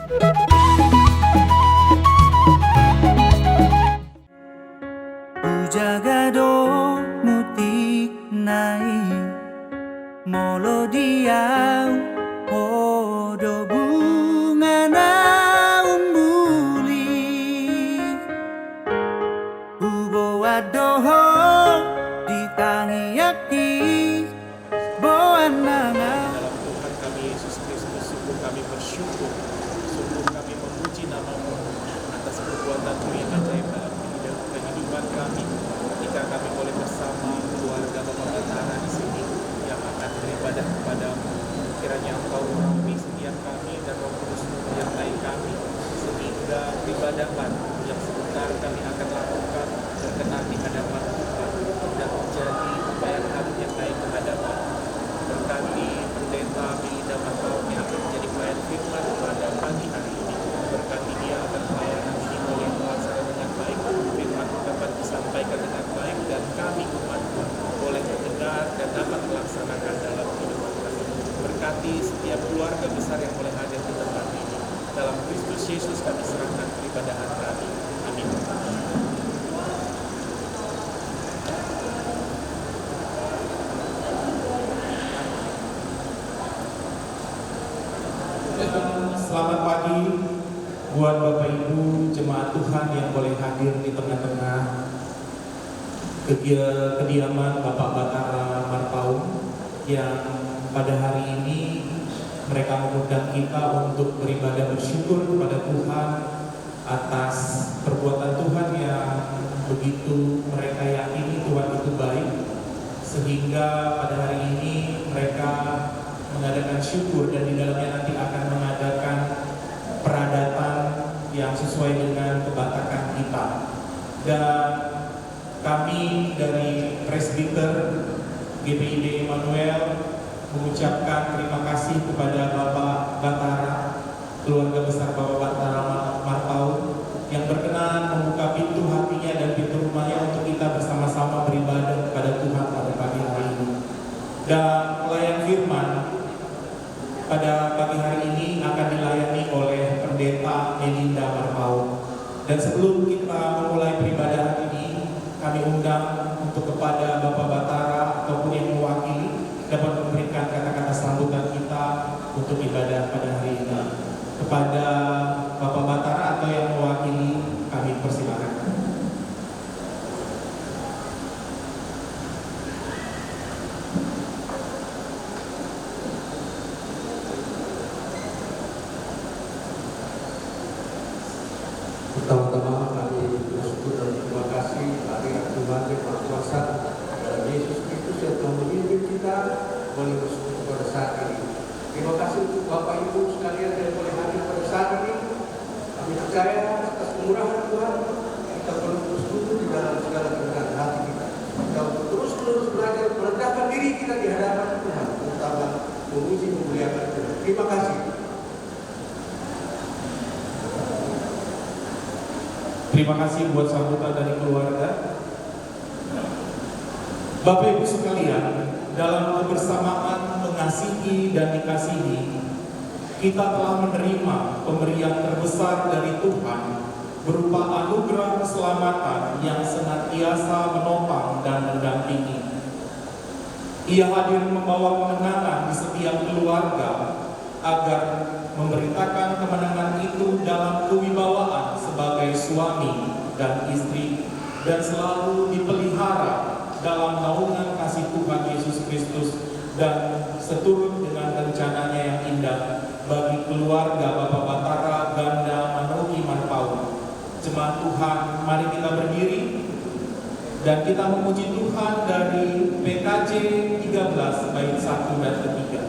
Bujagado mutik nai molo diau podo bunga na umbuli ubo adoho ditangiaki boananga. Dalam Tuhan kami Yesus Kristus, sungguh kami bersyukur, sungguh kami memuji nama-Mu atas perbuatan-Mu yang ajaib dalam kehidupan kami, ketika kami boleh bersama keluarga Bapak Batara di sini yang akan beribadah kepada-Mu. Kiranya Engkau urapi setiap kami dan Roh Kudus menyertai kami, sehingga peribadahan yang sebentar kami akan lakukan berkenan di hadapan Tuhan dan menjadi pelayanan yang baik ke hadapan. Berkati pendeta Melinda Marpaung yang akan menjadi pelayan firman pada pagi hari ini. Berkati dia akan pelayanan ini boleh melaksanakan dengan baik, firman dapat disampaikan dengan baik, dan kami umat Tuhan boleh mendengar dan dapat melaksanakan dalam kehidupan kami. Berkati setiap keluarga besar yang boleh hadir di tempat ini. Dalam Kristus Yesus kami serahkan peribadahan kami. Amin. Selamat pagi buat Bapak Ibu jemaat Tuhan yang boleh hadir di tengah-tengah kediaman Bapak Batara Marpaung, yang pada hari ini mereka mengundang kita untuk beribadah bersyukur kepada Tuhan atas perbuatan Tuhan yang begitu mereka yakini Tuhan itu baik, sehingga pada hari ini mereka mengadakan syukur dan di dalamnya nanti akan mengadakan peradatan yang sesuai dengan kebatakan kita. Dan kami dari Presbiter GPID Immanuel mengucapkan terima kasih kepada Bapak Batara, keluarga besar Bapak Batara Marpaung, yang berkenan membuka pintu hatinya dan pintu rumahnya untuk kita bersama-sama beribadah kepada Tuhan pada pagi hari ini. Dan pelayan firman pada pagi hari ini akan dilayani oleh Pendeta Melinda Marpaung. Dan sebelum kita memulai peribadahan ini, kami undang untuk kepada Bapak Batara ataupun yang mewakili dapat memberikan kata-kata sambutan kita untuk ibadah pada hari ini. Kepada Bapak Batara atau yang mewakili, kami persilakan. Pertama-tama kami bersyukur dan terima kasih kehadirat Tuhan yang Maha Kuasa dalam Yesus Kristus yang telah memimpin kita boleh bersyukur pada saat ini. Terima kasih untuk Bapak Ibu sekalian yang boleh hadir pada saat ini. Kami percaya atas kemurahan Tuhan kita perlu terus tumbuh di dalam segala kerendahan hati kita. Kita terus belajar merendahkan diri kita di hadapan Tuhan, terutama memuji memuliakan Tuhan. Terima kasih. Terima kasih buat sambutan dari keluarga. Bapak Ibu sekalian, dalam kebersamaan mengasihi dan dikasihi, kita telah menerima pemberian terbesar dari Tuhan berupa anugerah keselamatan yang senantiasa menopang dan mendampingi. Ia hadir membawa kemenangan di setiap keluarga agar memberitakan kemenangan itu dalam kewibawaan sebagai suami dan istri, dan selalu dipelihara dalam naungan kasih Tuhan Yesus Kristus dan seturut dengan rencananya yang indah bagi keluarga Bapak Batara Ganda Manoki Marpaung. Jemaat Tuhan, mari kita berdiri dan kita memuji Tuhan dari PKJ 13 bait 1 dan 3.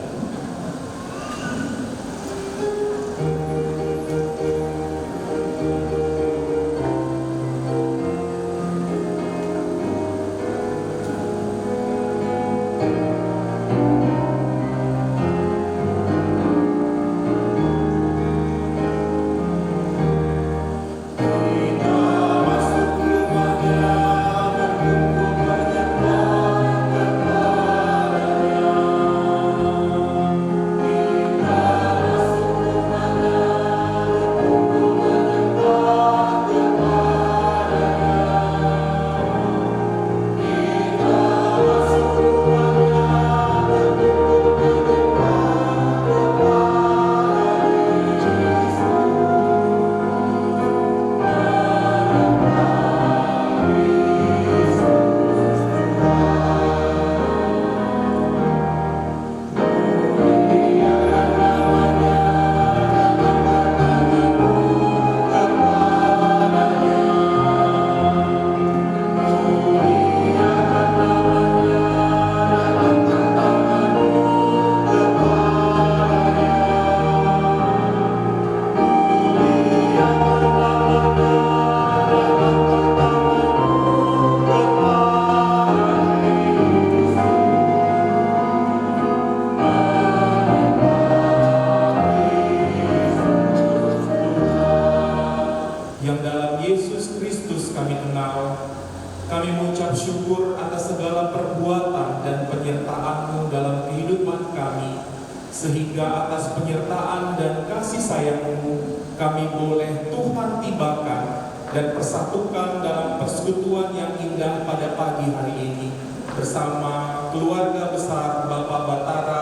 bersyukur atas segala perbuatan dan penyertaan-Mu dalam kehidupan kami, sehingga atas penyertaan dan kasih sayang-Mu kami boleh Tuhan tibakan dan persatukan dalam persekutuan yang indah pada pagi hari ini bersama keluarga besar Bapak Batara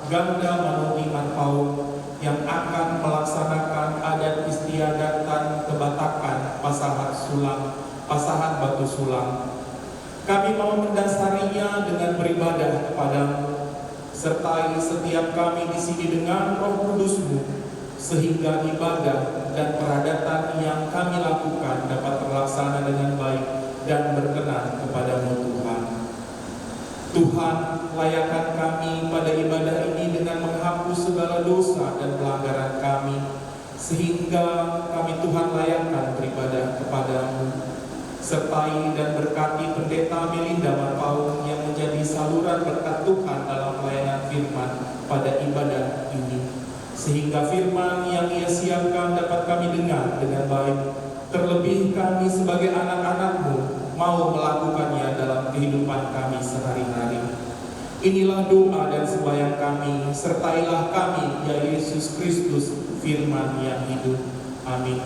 Ganda Manuni Marpaung yang akan melaksanakan adat istiadatan kebatakan Pasahan Batu Sulam. Kami mau mendasarinya dengan beribadah kepadamu, sertai setiap kami di sini dengan Roh Kudus-Mu, sehingga ibadah dan peradatan yang kami lakukan dapat terlaksana dengan baik dan berkenan kepadamu Tuhan. Tuhan, layakkan kami pada ibadah ini dengan menghapus segala dosa dan pelanggaran kami, sehingga kami Tuhan layakkan beribadah kepadamu. Sertai dan berkati Pendeta Melinda Marpaung yang menjadi saluran berkat Tuhan dalam pelayanan firman pada ibadah ini, sehingga firman yang ia siapkan dapat kami dengar dengan baik. Terlebih kami sebagai anak-anak-Mu mau melakukannya dalam kehidupan kami sehari-hari. Inilah doa dan sembahyang kami, sertailah kami, ya Yesus Kristus, firman yang hidup. Amin.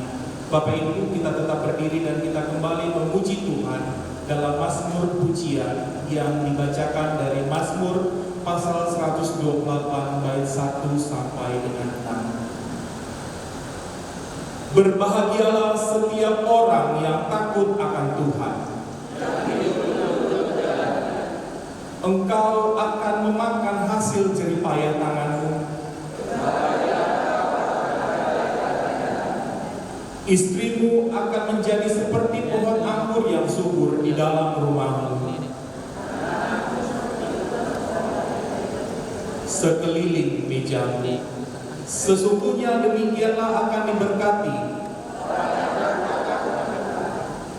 Bapak Ibu, kita tetap berdiri dan kita kembali memuji Tuhan dalam Mazmur pujian yang dibacakan dari Mazmur pasal 128 bait 1 sampai dengan 6. Berbahagialah setiap orang yang takut akan Tuhan. Engkau akan memakan hasil jeripaya tanganmu. Istrimu akan menjadi seperti pohon anggur yang subur di dalam rumahmu. Sekeliling mejamu, sesungguhnya demikianlah akan diberkati.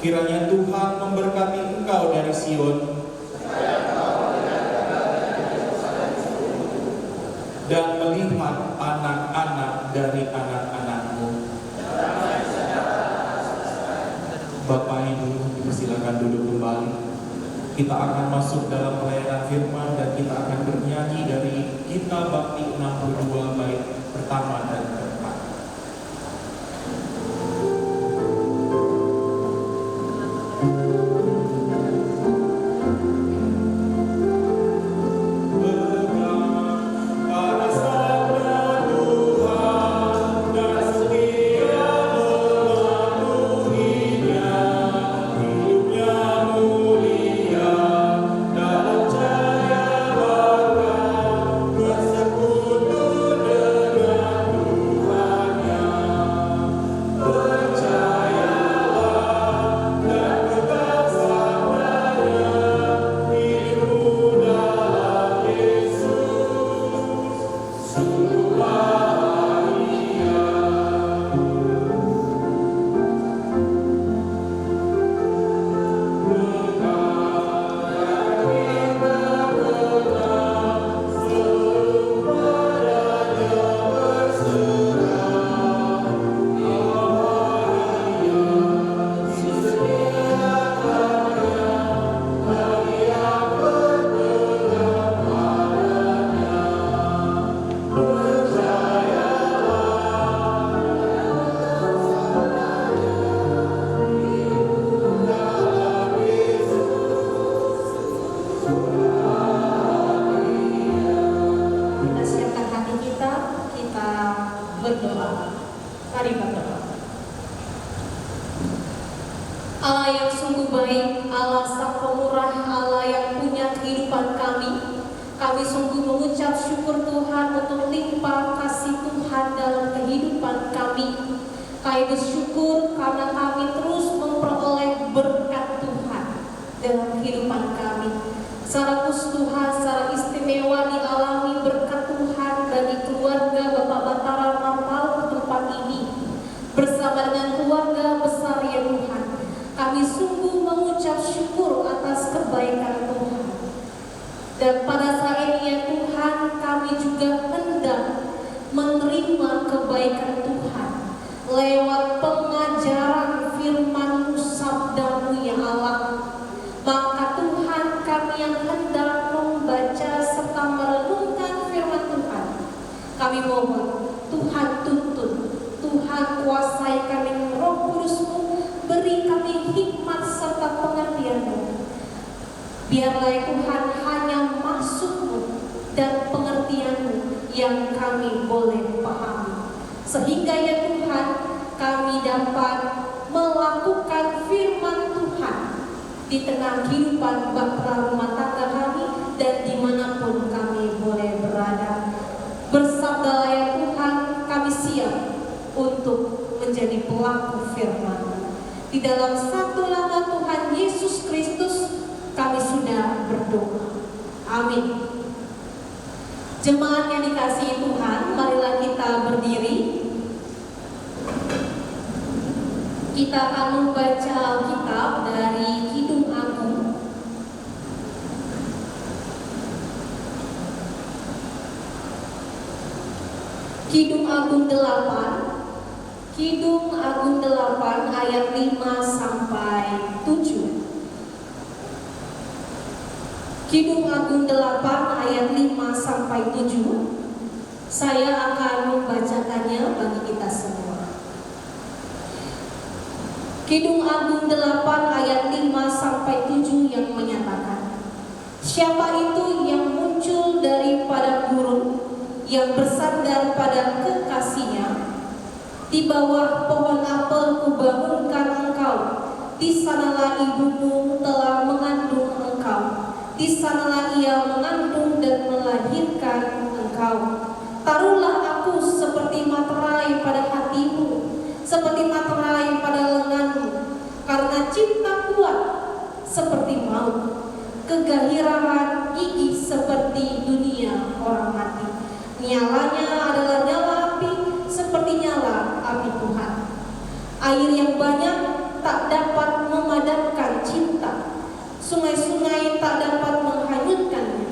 Kiranya Tuhan memberkati engkau dari Sion, dan melihat anak-anak dari anak-anakmu. Bapak Ibu, dipersilakan duduk kembali. Kita akan masuk dalam pelayanan firman dan kita akan bernyanyi dari Gita Bakti 62 bait pertama dan keempat. Lewat pengajaran firman-Mu, sabda-Mu ya Allah, maka Tuhan kuasai kami dengan Roh Kudus-Mu, beri kami hikmat serta pengertian-Mu. Biarlah ya Tuhan hanya maksud-Mu dan pengertian-Mu yang kami boleh pahami, sehingga ya Tuhan kami dapat melakukan firman Tuhan di tengah kehidupan bahtera rumah tangga kami dan dimanapun kami boleh berada. Bersabdalah ya Tuhan, kami siap untuk menjadi pelaku firman. Di dalam satu nama Tuhan Yesus Kristus kami sudah berdoa. Amin. Jemaat yang dikasihi Tuhan, marilah kita berdiri. Kita akan membaca Alkitab dari Kidung Agung. Kidung Agung 8. Kidung Agung 8 ayat 5 sampai 7. Kidung Agung 8 ayat 5 sampai 7. Saya akan membacakannya bagi kita semua. Kidung Agung 8 ayat 5 sampai 7 yang menyatakan, siapa itu yang muncul daripada gurun, yang bersandar pada kekasihnya? Di bawah pohon apel kubangunkan engkau, di sanalah ibumu telah mengandung engkau, di sanalah ia mengandung dan melahirkan engkau. Taruhlah aku seperti materai pada hatimu, seperti materai pada lenganmu, karena cinta kuat seperti maut, kegahirahan gigi seperti dunia orang mati. Nyalanya adalah nyala api, seperti nyala api Tuhan. Air yang banyak tak dapat memadamkan cinta, sungai-sungai tak dapat menghanyutkannya.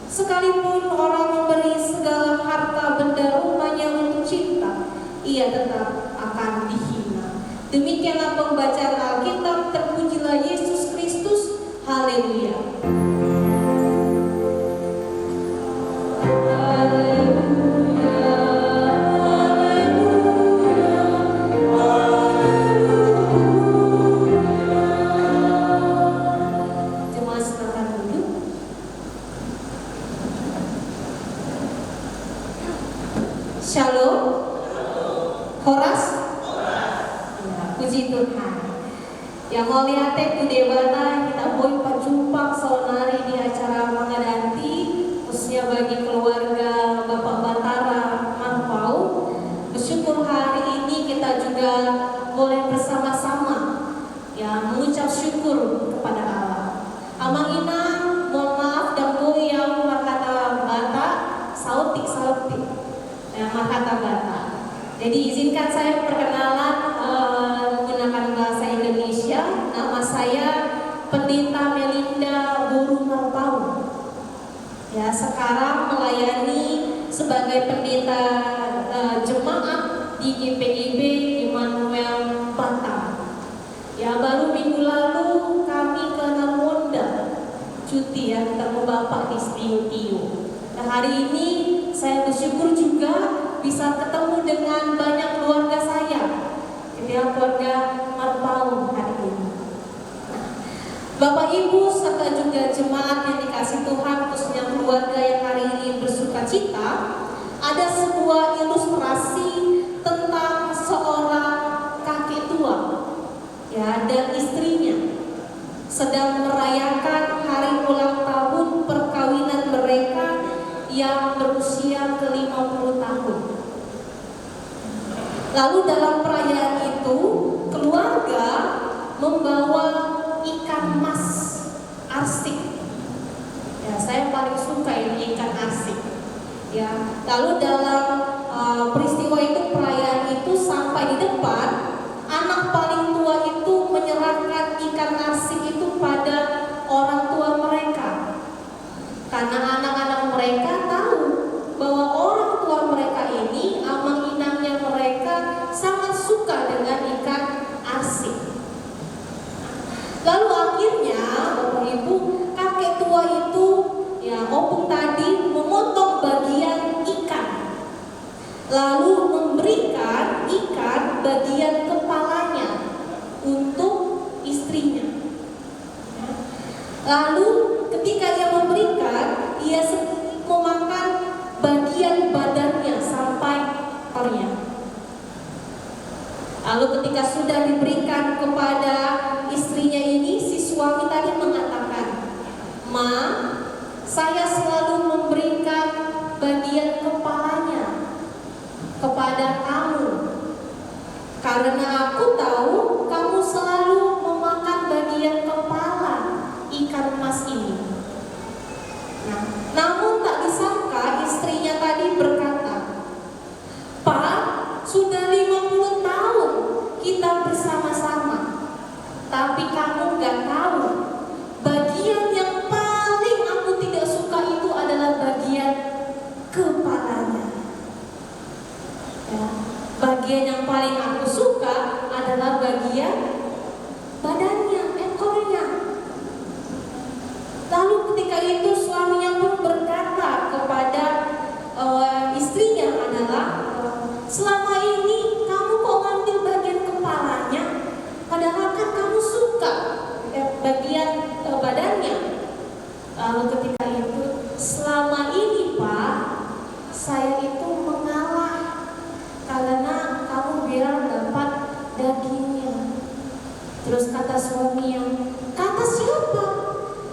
Sekalipun orang memberi segala harta benda rumahnya untuk cinta, ia tetap akan dihina. Demikianlah pembacaan Alkitab. Terpujilah Yesus Kristus. Haleluya. Shalom. Horas. Ya, puji Tuhan. Yang mulia teh kudebana kita boleh berjumpa sonari di acara Mangadanti, khususnya bagi keluarga Bapak Batara Marpau. Bersyukur hari ini kita juga boleh bersama-sama ya mengucap syukur kepada Allah. Amang inang, mohon maaf dan yang markata bata sautik ya, markata bata. Jadi izinkan saya perkenalan menggunakan bahasa Indonesia. Nama saya Pendeta Melinda Guru Marpau. Ya, sekarang melayani sebagai pendeta jemaat di GPIB Immanuel Batam. Ya, baru minggu lalu kami ke Namonda cuti ya, ketemu Bapak di Tio. Nah, hari ini saya bersyukur juga bisa ketemu dengan banyak keluarga saya, jadi keluarga Marpau hari ini. Bapak Ibu serta juga jemaat yang dikasih Tuhan, khususnya keluarga yang hari ini bersuka cita, ada sebuah ilustrasi tentang seorang kakek tua ya dan istrinya sedang merayakan hari ulang tahun perkawinan mereka yang berusia ke-50 tahun. Lalu dalam perayaan itu keluarga membawa ikan mas arsik. Ya, saya paling suka ini ikan arsik. Ya, lalu dalam peristiwa itu, perayaan itu sampai di depan, anak paling tua itu menyerahkan ikan arsik itu pada orang tua mereka. Karena anak-anak mereka tahu bahwa orang tua mereka ini, amang inangnya mereka sangat suka dengan ikan arsik. Lalu akhirnya Bapak Ibu, kakek tua itu ya opung tadi memotong bagian ikan, lalu memberikan Lalu ketika sudah diberikan kepada istrinya ini, si suami tadi mengatakan, "Ma, saya selalu memberikan bagian kepalanya kepada kamu, karena aku tahu kamu selalu memakan bagian kepala ikan emas ini." Nah, namun tak disangka istrinya tadi berkata, "Pak, sudah 50 tahun kita bersama-sama, tapi kamu gak tahu bagian yang paling aku tidak suka itu adalah bagian kepalanya. Ya, bagian yang paling aku suka adalah bagian badannya, ekornya." Lalu ketika itu suaminya pun berkata kepada istrinya adalah, "Selama ini kamu kok ngambil bagian kepalanya, padahal kan kamu suka bagian badannya." Lalu ketika itu, "Selama ini Pak, saya itu mengalah karena kamu biar dapat dagingnya." Terus kata suaminya, "Kata siapa?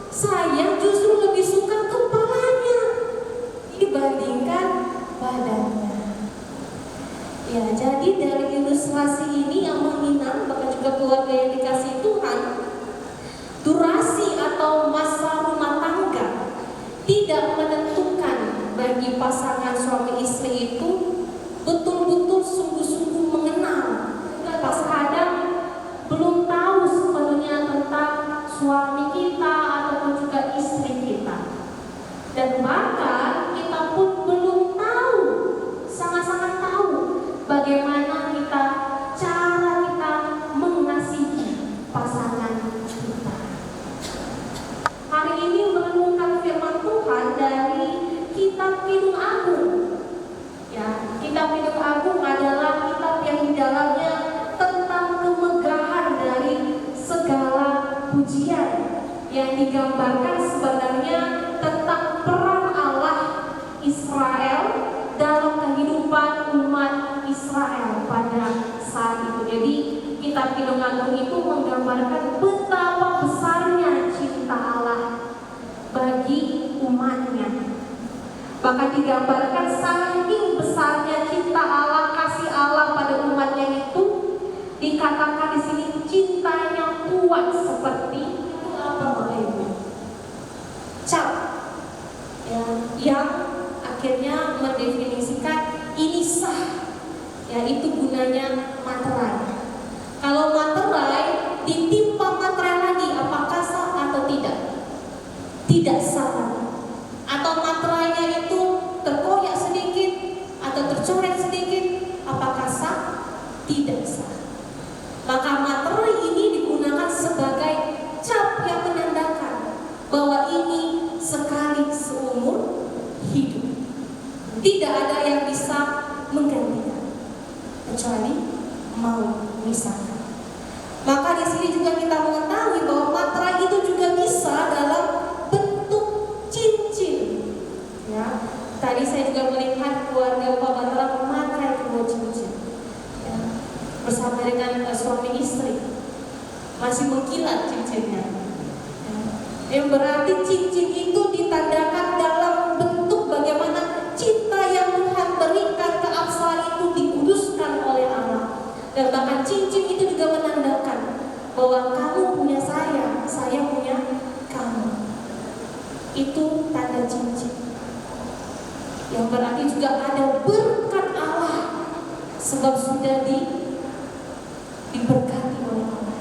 Saya justru lebih suka kepalanya dibandingkan badannya." Ya, jadi dari ilustrasi ini yang menghina, bahkan juga keluarga yang dikasih Tuhan, durasi atau masa rumah tangga tidak menentukan bagi pasangan suami istri itu betul-betul sungguh-sungguh mengenal. Pas kadang belum tahu sepenuhnya tentang suami kita ataupun juga istri kita, dan bahkan kita pun belum tahu, sangat-sangat tahu bagaimana cara kita mengasihi pasangan kita. Hari ini merenungkan firman Tuhan dari Kitab Kidung Agung. Ya, Kitab Kidung Agung adalah kitab yang di dalamnya tentang kemegahan dari segala pujian, yang digambarkan sebenarnya tentang peran Allah Israel dalam kehidupan umat Israel pada saat itu. Jadi kitab Kidung Agung itu menggambarkan betapa besarnya cinta Allah bagi umatnya. Bahkan digambarkan saking besarnya cinta Allah, kasih Allah pada umatnya itu, dikatakan di sini cintanya kuat seperti apa Bapak Ibu? Cap, ya, yang akhirnya mendefinisikan ini sah, yaitu gunanya materai. Kalau materai ditimpa materai lagi, apakah sah atau tidak? Tidak sah. Atau materainya itu terkoyak sedikit atau tercoret sedikit, apakah sah? Tidak sah. Maka materai ini digunakan sebagai cap yang menandakan bahwa ini sekali seumur hidup. Tidak ada yang bisa menggantikan kecuali mau misalkan. Maka di sini juga kita mengetahui bahwa materai itu juga bisa dalam bentuk cincin. Ya, tadi saya juga melihat keluarga Pak Batara memakai kedua cincin. Ya, bersama dengan suami istri masih mengkilat cincinnya. Ya, yang berarti cincin itu ditandakan dalam bentuk bagaimana cinta yang Tuhan berikan ke Absalom itu dikuduskan oleh Allah. Dan bahkan cincin itu juga menandakan bahwa kamu punya saya punya kamu. Itu tanda cincin. Yang berarti juga ada berkat Allah, sebab sudah diberkati oleh Allah.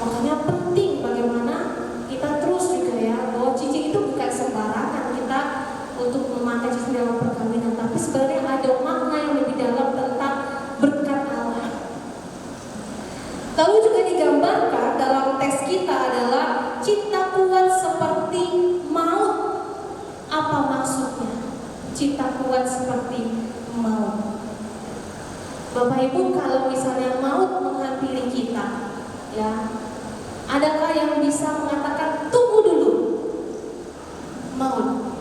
Makanya penting bagaimana kita terus juga ya, bahwa cincin itu bukan sembarangan kita untuk memakai cincin dalam perkawinan, tapi sebenarnya ada makna yang lebih dalam tentang berkat Allah. Lalu juga digambarkan dalam teks kita adalah cinta kuat seperti maut. Apa maksudnya? Cinta kuat seperti maut. Bapak Ibu, kalau misalnya maut menghampiri kita, ya, adakah yang bisa mengatakan tunggu dulu? Maut.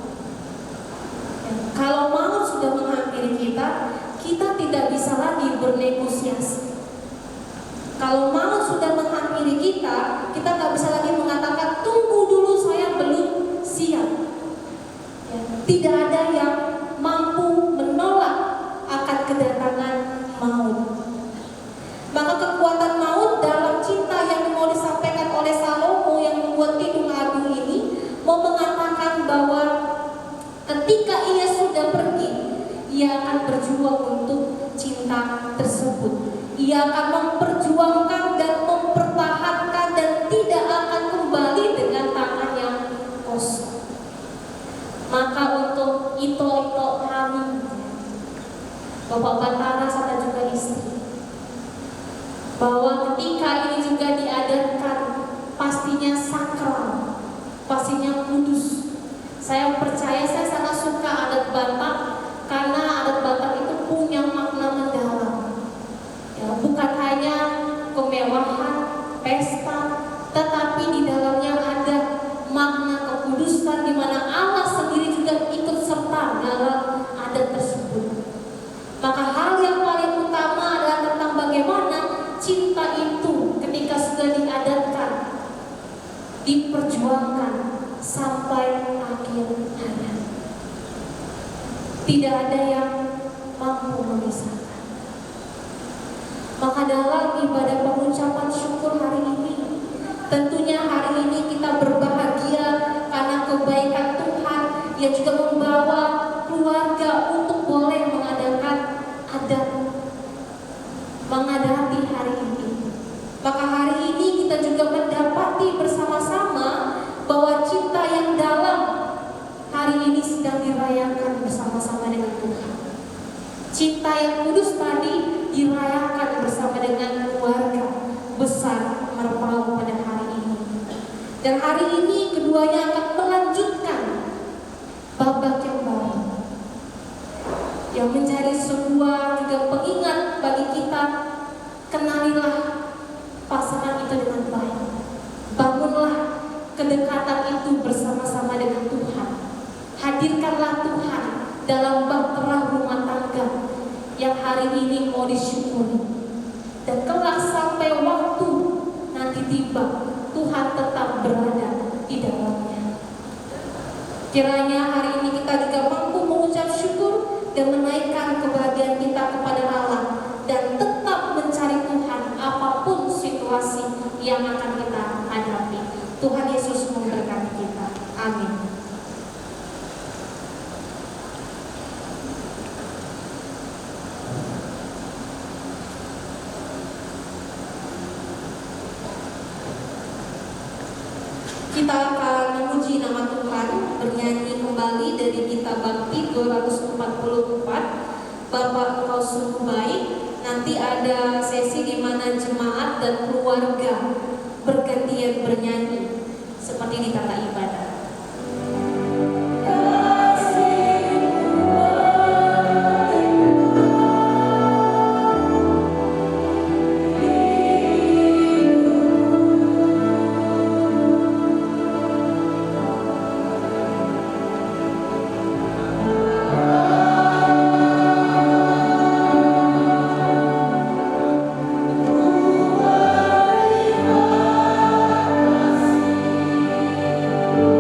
Ya, kalau maut sudah menghampiri kita, kita tidak bisa lagi bernegosiasi Kalau maut sudah menghampiri kita, kita nggak bisa lagi mengatakan tunggu dulu saya belum siap. Ya, tidak ada yang mampu menolak akan kedatangan maut. Maka kekuatan maut dalam cinta yang mau disampaikan oleh Salomo yang membuat Kidung Agung ini mau mengatakan bahwa ketika ia sudah pergi, ia akan berjuang untuk cinta tersebut. Ia akan memperjuangkan dan mempertahankan dan tidak akan kembali dengan tangan yang kosong. Maka untuk itu kami, Bapak Batara serta juga istri, bahwa ketika ini juga diadakan pastinya sakral, pastinya kudus. Saya percaya, saya sangat suka adat Batak karena adat Batak itu punya makna mendalam. Ya, bukan hanya kemewahan, pesta, tetapi di dalamnya ada makna kekudusan di mana Allah sendiri juga ikut serta dalam adat tersebut. Maka hal yang paling utama adalah tentang bagaimana cinta itu ketika sudah diadatkan, diperjuangkan sampai akhir hayat. Tidak ada yang mampu memisahkan. Maka dalam ibadah pengucapan syukur hari ini, tentunya hari ini kita berbahagia karena kebaikan Tuhan yang juga membawa keluarga untuk boleh mengadakan adat, menghadapi hari ini. Maka hari ini kita juga mendapati bersama-sama bahwa cinta yang dalam hari ini sedang dirayakan bersama-sama dengan Tuhan. Cinta yang kudus tadi dirayakan bersama dengan keluarga besar Merpau pada hari ini. Dan hari ini keduanya akan melanjutkan babak yang baru, yang menjadi sebuah juga pengingat bagi kita. Kenalilah pasangan itu dengan baik. Bangunlah kedekatan itu bersama-sama dengan Tuhan. Hadirkanlah Tuhan dalam bahtera rumah tangga yang hari ini mau disyukuri. Dan kelak sampai waktu nanti tiba, Tuhan tetap berada di dalamnya. Kiranya hari ini kita juga mampu mengucap syukur dan menaikkan kebahagiaan kita kepada Allah dan tetap mencari Tuhan apapun situasi yang akan kita hadapi. Tuhan Yesus memberkati kita. Amin. Kita akan memuji nama Tuhan, bernyanyi kembali dari kitab Bakti 244, Bapak Engkau Sungguh Baik. Nanti ada sesi di mana jemaat dan keluarga bergantian bernyanyi seperti di tata ibadah. Thank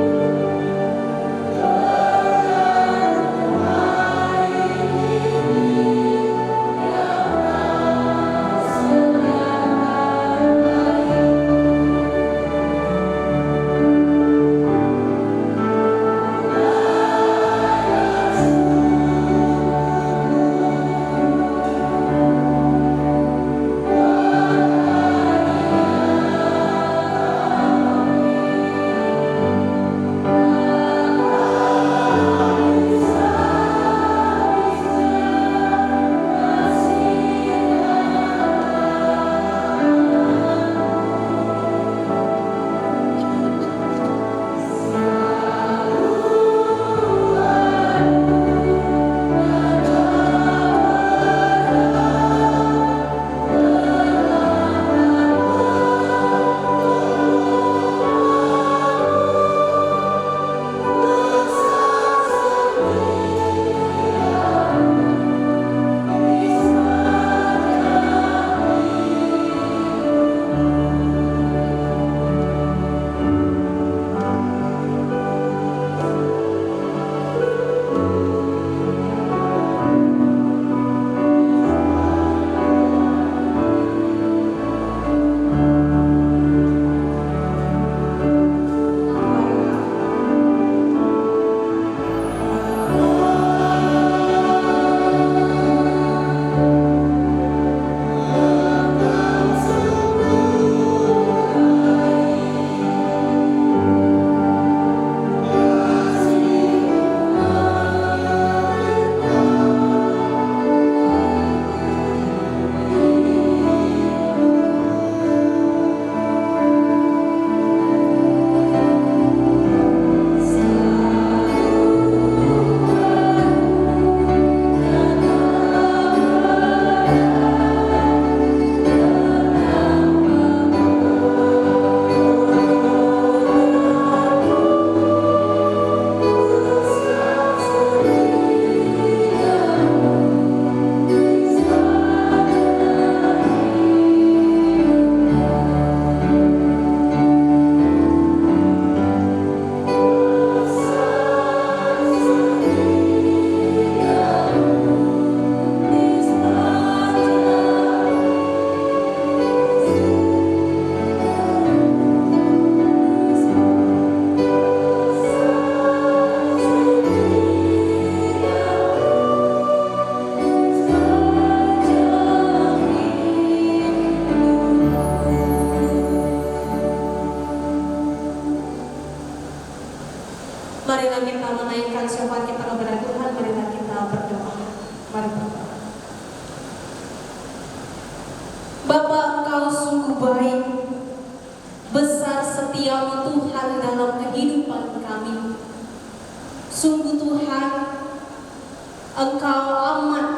Bapa, Engkau sungguh baik, besar setiamu Tuhan dalam kehidupan kami. Sungguh Tuhan, Engkau amat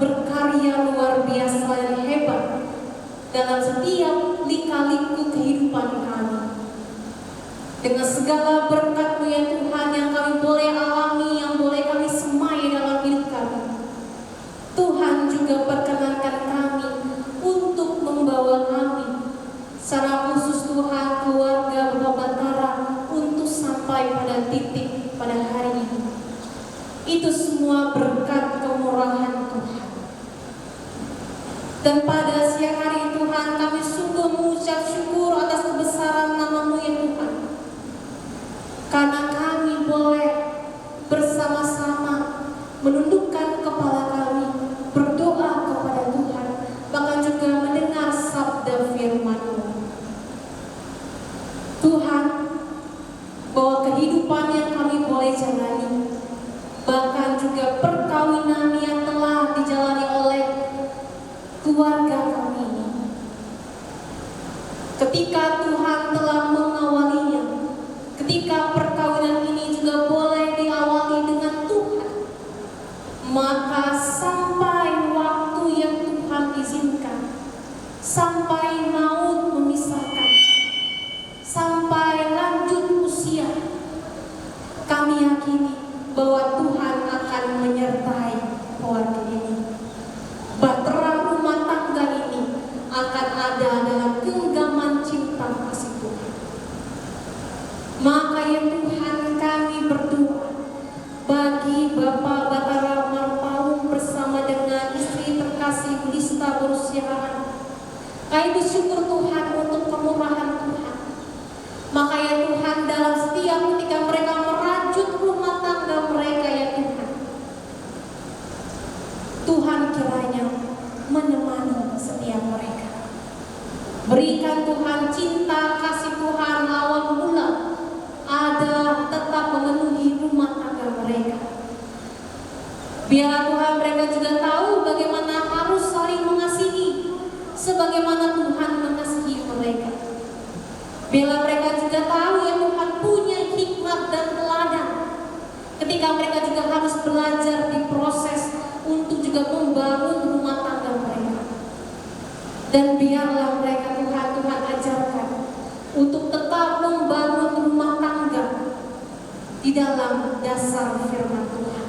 berkarya luar biasa dan hebat dalam setiap lika-liku kehidupan kami. Dengan segala berkat-Mu ya Tuhan yang kami boleh alami, yang boleh kami semai dalam hidup kami, Tuhan juga perkenankan kami untuk membawa kami secara khusus Tuhan, keluarga Bapak Batara, untuk sampai pada titik pada hari ini. Itu semua berkat kemurahan Tuhan. Dan pada siang hari Tuhan, kami sungguh mengucap syukur atas kebesaran nama-Mu ya Tuhan, karena kami boleh bersama-sama menundukkan kepala kami, berdoa kepada Tuhan, bahkan juga mendengar sabda firman-Mu. Tuhan, bahwa kehidupan yang kami boleh jalani, bahkan juga perkawinan yang telah dijalani oleh keluarga kami ini, ketika Tuhan telah mengawalinya, ketika perkawinan ini juga boleh diawali dengan Tuhan, maka sampai waktu yang Tuhan izinkan, sampai maut memisahkan, sampai lanjut usia, kami yakini bahwa Tuhan akan menyertai keluarga ini. Bahtera rumah tangga ini akan ada dalam genggaman cinta kasih Tuhan. Maka ya Tuhan, kami berdoa bagi Bapak Batara Marpaung bersama dengan istri terkasih Lista Borusiaan. Kami bersyukur Tuhan untuk kemurahan Tuhan. Maka ya Tuhan, dalam setiap ketika mereka merajut rumah tangga mereka ya Tuhan, Tuhan kiranya menemani setiap mereka. Berikan Tuhan cinta kasih Tuhan awal mula ada tetap memenuhi rumah tangga mereka. Biar Tuhan mereka juga tahu bagaimana harus saling mengasihi sebagaimana Tuhan mengasihi mereka. Biar mereka juga tahu ya Tuhan punya hikmat dan teladan ketika mereka juga harus belajar di proses untuk juga membangun rumah tangga mereka. Dan biarlah mereka Tuhan ajarkan untuk tetap membangun rumah tangga di dalam dasar firman Tuhan.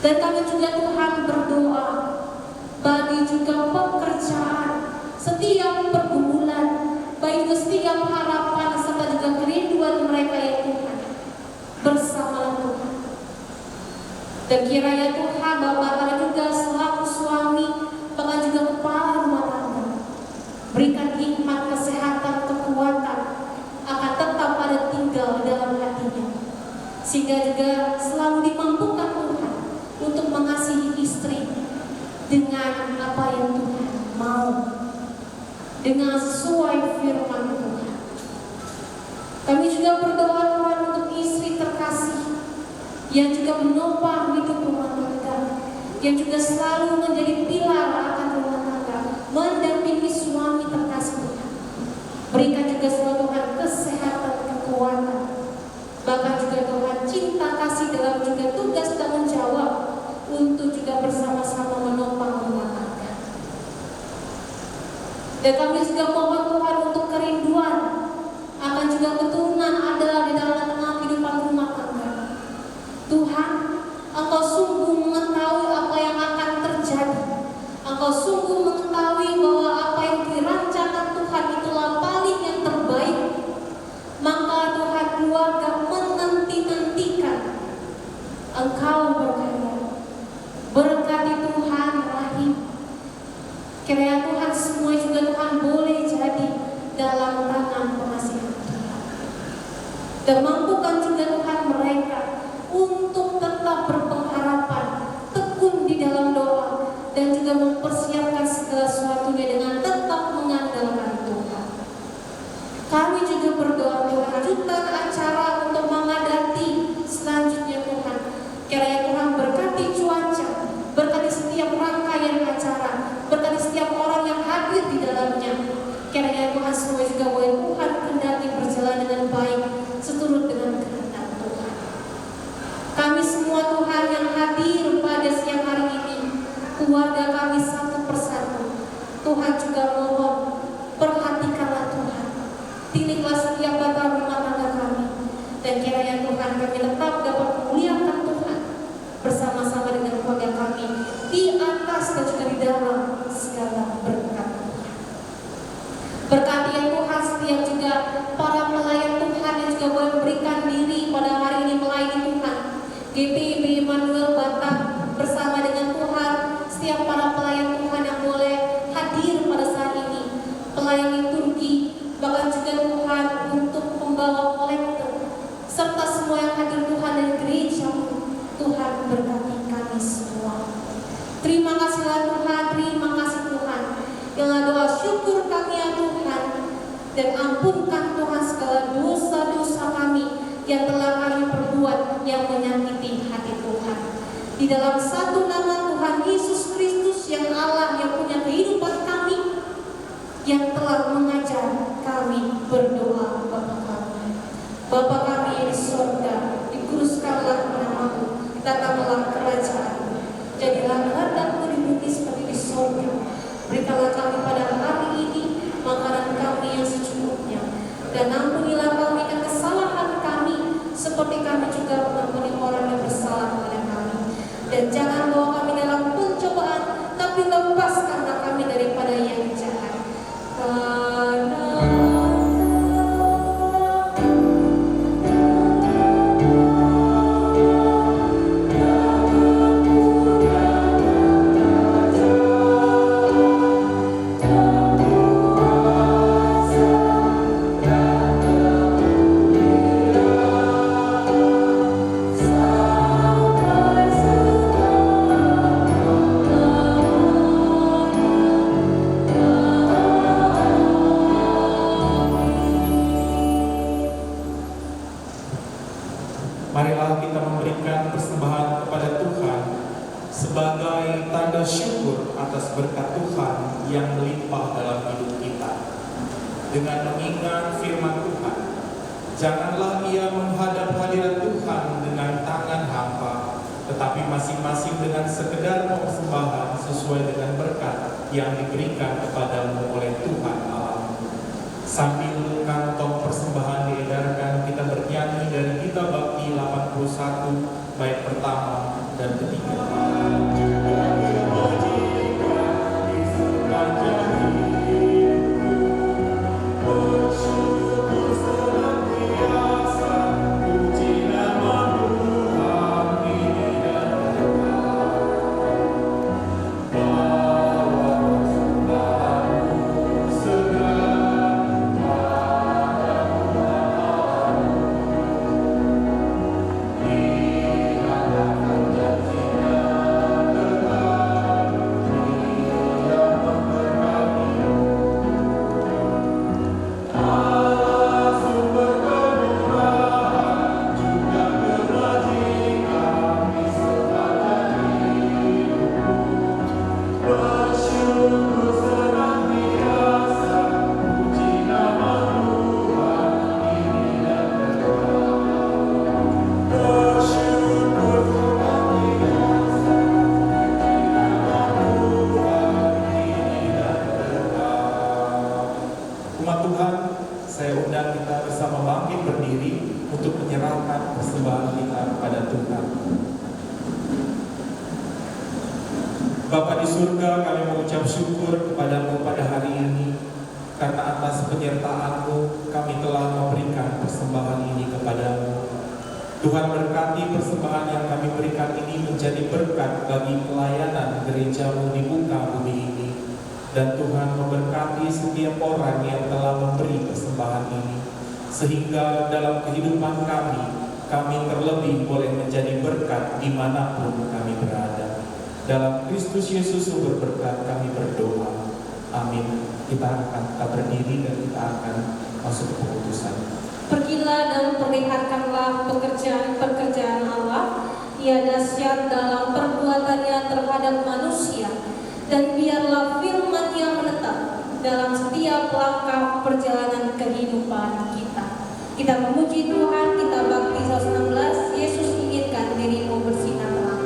Dan kami juga Tuhan berdoa bagi juga pekerjaan, setiap pergumulan, baik itu setiap harapan serta juga kerinduan mereka ya Tuhan, bersama Tuhan. Dan kiranya Tuhan Bapak juga selaku suami, bahkan juga kepala rumah tangga, berikan hikmat, kesehatan, kekuatan akan tetap ada tinggal dalam hatinya, sehingga juga selalu dimampukan Tuhan untuk mengasihi istri dengan apa yang Tuhan mau, dengan sesuai firman Tuhan. Kami juga berdoa Tuhan untuk istri terkasih yang juga menopang hidup rumah tangga, yang juga selalu menjadi pilar akan rumah tangga, mendampingi suami terkasih Tuhan. Berikan juga selalu Tuhan kesehatan, kekuatan, bahkan juga Tuhan cinta kasih dalam juga tugas tanggung jawab untuk juga bersama-sama menopang rumah tangga. Dan kami juga mohon Tuhan untuk kerinduan akan juga keturunan ada di dalam tengah kehidupan rumah tangga. Tuhan, Engkau sungguh mengetahui apa yang akan terjadi. Engkau sungguh mengetahui bahwa apa yang dirancangkan Tuhan itulah paling yang terbaik. Maka Tuhan, keluarga menanti-nantikan Engkau berkarya. Berkati Tuhan rahim. Kiranya Tuhan semua juga Tuhan boleh jadi dalam tangan pengasihan Tuhan. Dan mampukan juga Tuhan mereka untuk tetap berpengharapan, tekun di dalam doa, dan juga mempersiapkan segala sesuatunya dengan tetap mengandalkan Tuhan. Kami juga berdoa Tuhan, lanjutkan acara untuk menghadapi selanjutnya Tuhan. Kiranya Tuhan berkati cuaca, berkati setiap rangkaian acara, berkati setiap dalamnya. Kiranya Tuhan semua juga boleh Tuhan kendaki berjalan dengan baik seturut dengan kehendak Tuhan. Kami semua Tuhan yang hadir pada siang hari ini, keluarga kami satu persatu, Tuhan juga mohon perhatikanlah Tuhan, tiliklah setiap batang rumah tangga kami, dan kiranya Tuhan kami tetap dapat memuliakan Tuhan bersama-sama dengan keluarga kami di atas dan juga di dalam segala berkat. Berkati ya Tuhan setiap juga para pelayan Tuhan yang juga boleh memberikan diri pada hari ini melayani Tuhan. GPIB Immanuel Batak bersama dengan Tuhan, setiap para pelayan Tuhan yang boleh hadir pada saat ini, pelayan liturgi, bahkan juga Tuhan untuk membawa kolektor, serta semua yang hadir Tuhan dari gereja, Tuhan berkati kami semua. Terima kasihlah Tuhan, terima kasih Tuhan. Dengan doa syukur kami ya Tuhan, dan ampunkan Tuhan segala dosa-dosa kami yang telah kami perbuat yang menyakiti hati Tuhan. Di dalam satu nama Tuhan Yesus Kristus yang Allah yang punya kehidupan kami, yang telah mengajar kami berdoa Bapa kami. Bapa kami yang di sorga, dikuduskanlah namamu, datanglah kerajaan, jadilah kehendakmu di bumi seperti di sorga. Berikanlah kami pada hari ini makanan kami yang secukupnya, dan ampunilah kami akan kesalahan kami, seperti kami juga mengampuni orang yang bersalah kepada kami. Dan jangan bawa kami dalam pencobaan, tapi lepaskanlah kami daripada yang jahat. Marilah kita memberikan persembahan kepada Tuhan sebagai tanda syukur atas berkat Tuhan yang melimpah dalam hidup kita. Dengan mengingat firman Tuhan, janganlah ia menghadap hadirat Tuhan dengan tangan hampa, tetapi masing-masing dengan sekedar persembahan sesuai dengan berkat yang diberikan kepadamu oleh Tuhan Allah. Sambil kantong persembahan diedarkan, kita bernyanyi dari Gita Bakti 81 bait pertama dan ketiga. Umat Tuhan, saya undang kita bersama bangkit berdiri untuk menyerahkan persembahan kita kepada Tuhan. Bapa di surga, kami mengucap syukur kepadamu pada hari ini, karena atas penyertaan-Mu kami telah memberikan persembahan ini kepadamu. Tuhan berkati persembahan yang kami berikan ini menjadi berkat bagi pelayanan gereja-Mu di muka bumi ini. Dan Tuhan memberkati setiap orang yang telah memberi persembahan ini, sehingga dalam kehidupan kami terlebih boleh menjadi berkat dimanapun kami berada. Dalam Kristus Yesus sumber berkat kami berdoa. Amin. Kita akan berdiri dan kita akan masuk ke pengutusan. Pergilah dan perlihatkanlah pekerjaan-pekerjaan Allah. Ia dahsyat dalam perbuatannya terhadap manusia, dan biarlah firman-Nya menetap dalam setiap langkah perjalanan kehidupan kita. Kita memuji Tuhan, kita bakti 116, Yesus inginkan dirimu bersinar terang.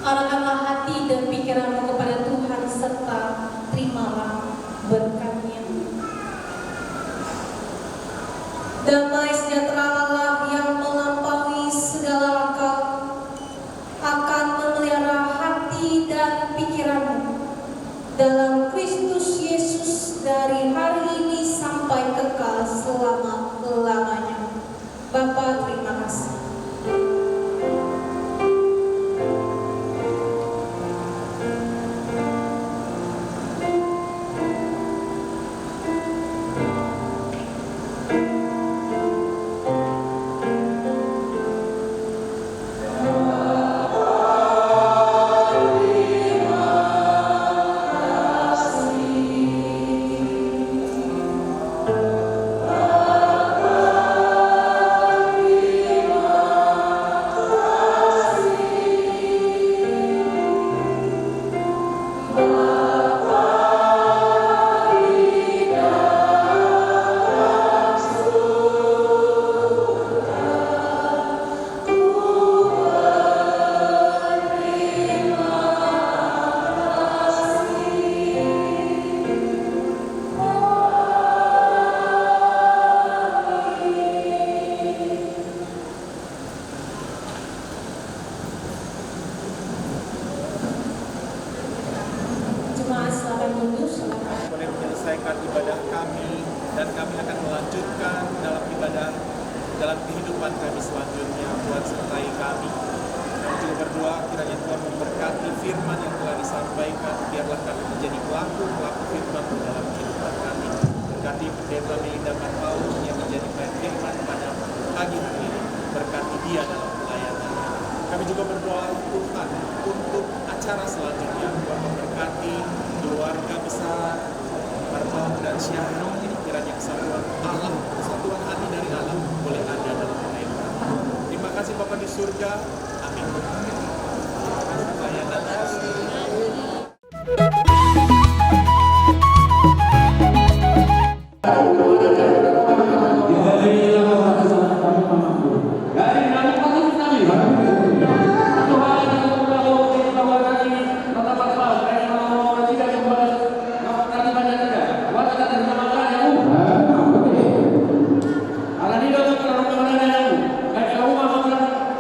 Arahkanlah hati dan pikiranmu kepada Tuhan serta terimalah berkat-Nya. Damai sejahtera Allah yang melampaui segala akal akan memelihara hati dan pikiranmu dalam Kristus Yesus dari hari ini sampai kekal selama-lamanya. Bapa, terima kasih. Boleh menyelesaikan ibadah kami dan kami akan melanjutkan dalam ibadah dalam kehidupan kami selanjutnya. Tuhan sertai kami. Kami juga berdoa kiranya Tuhan memberkati firman yang telah disampaikan. Biarlah kami menjadi pelaku firman dalam kehidupan kami. Berkati Pendeta Melinda Marpaung yang menjadi firman pada pagi hari ini. Berkati dia dalam pelayanannya. Kami juga berdoa Tuhan untuk acara selanjutnya. Tuhan memberkati keluarga besar Marpaung dan Syahno ini, kiranya kesatuan Allah, kesatuan hati dari Allah boleh ada dalam mereka. Terima kasih Bapa di surga. Amin. Pelayanan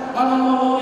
Kalau mau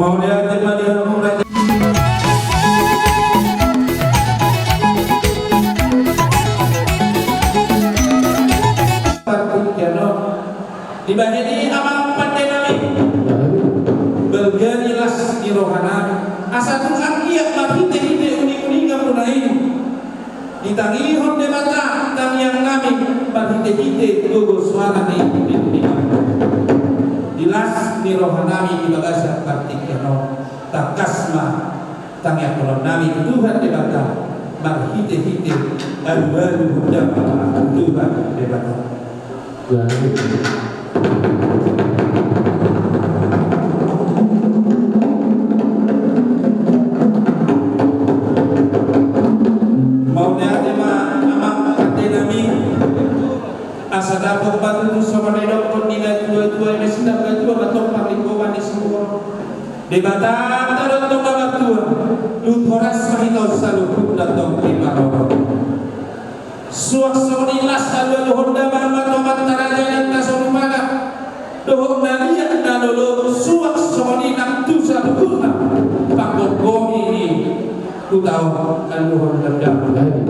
Mau lihat tema dia mulai. Di bahini amal pandai nami berganilas di rohanami asal Tuhan ia mahite-hite uning-uning ngamunai ditangihon de mata tang yang nami mahite-hite gugu suara ni dilas di rohanami di bagasa partik yano takasma tang yang kolom nami Tuhan de mata mahite-hite al-baru hudam Tuhan de mata. Asa dapur batu tu sama redok pun nilai dua-dua ini sedang berdua batong parlingkuan di semua. Di batang tarot tong batu, lut horas mahitau selalu datang di maror. Suak sonilas alu honda mama tomat taraja nita sorumana. Dohong nalia nalolo suak soninak tu selalu pakok ini. Ku tahu alu honda lagi.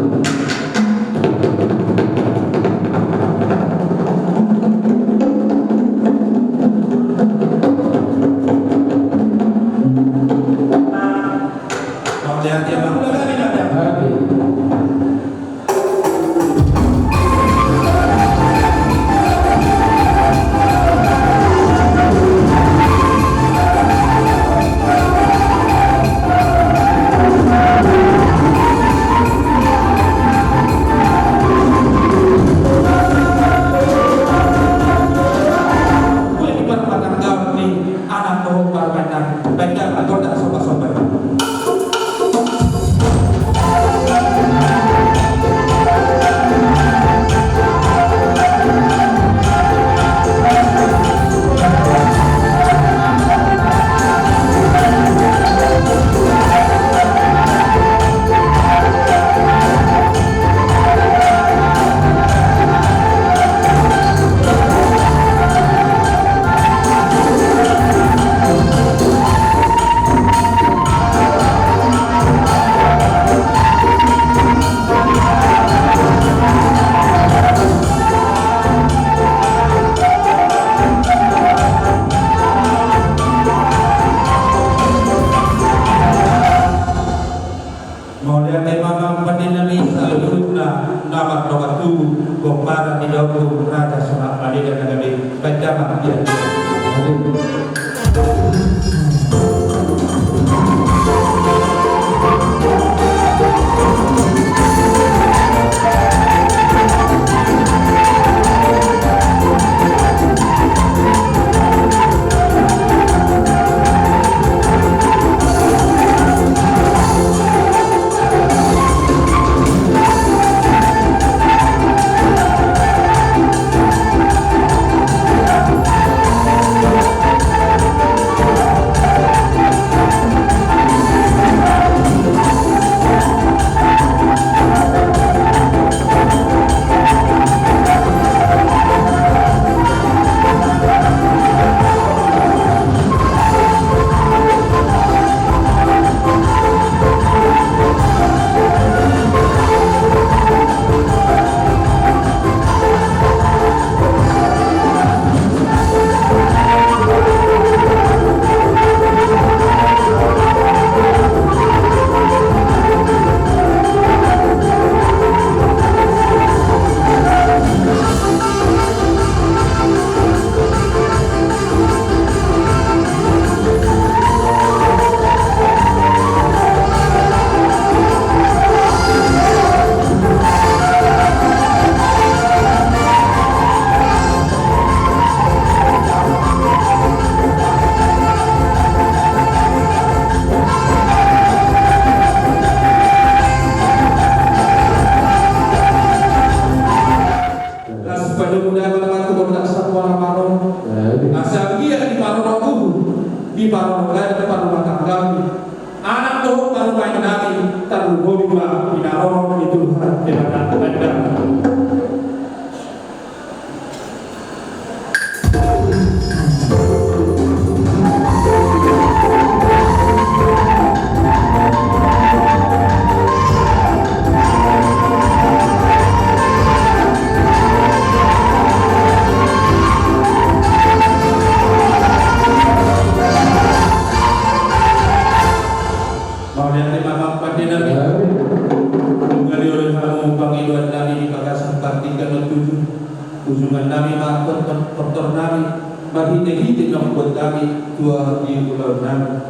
Kunjungan kami maupun kontor kami, mahite-hite ng buat kami, dua di pulau kami.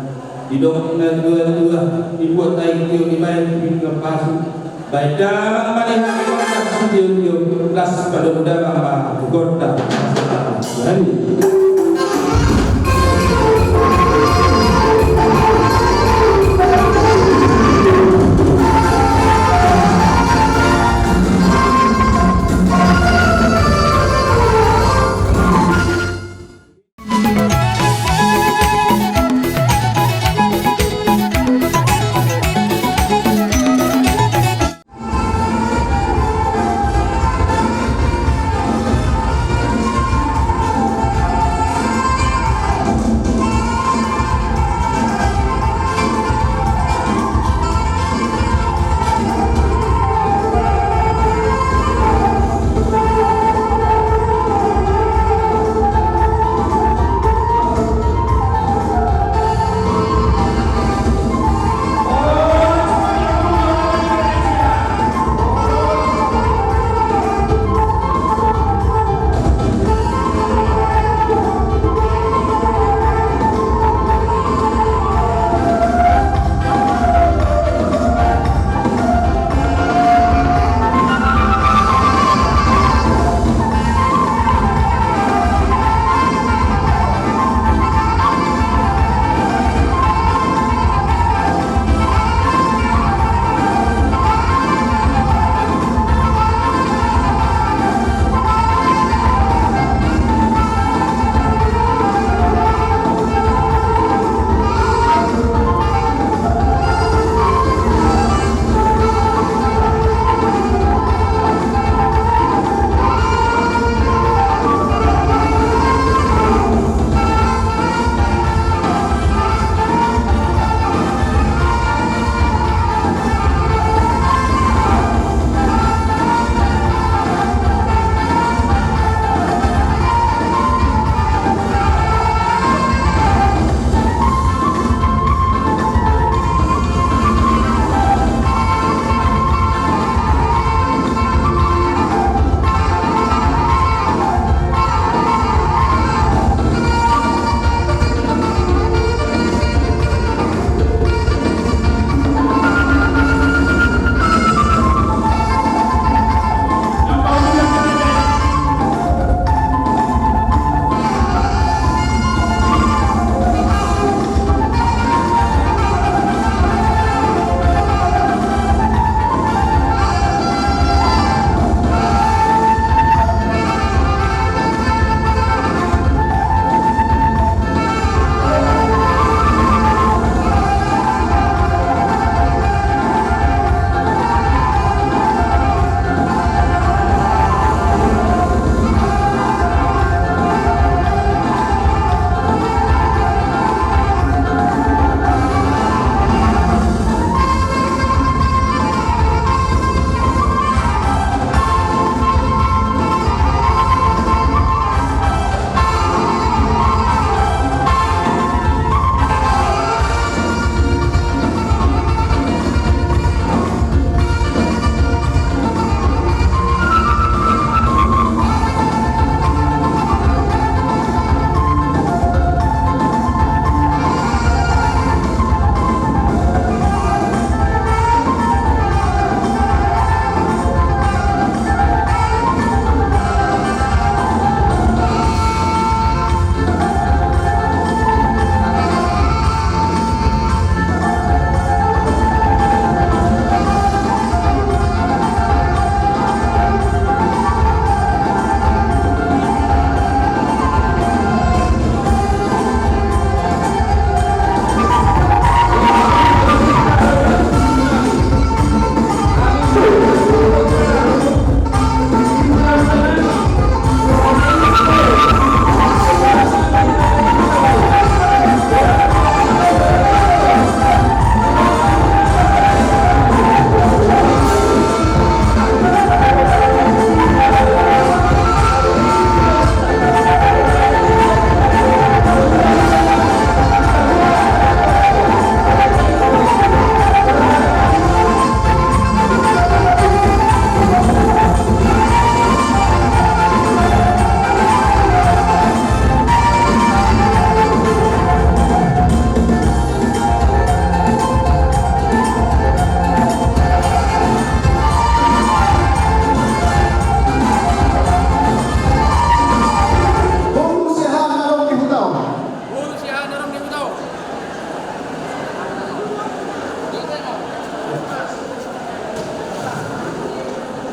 Didong na dua dibuat tayo di bayan hingga pasu. Baik dalam melihat kota studio kelas pada muda apa kota.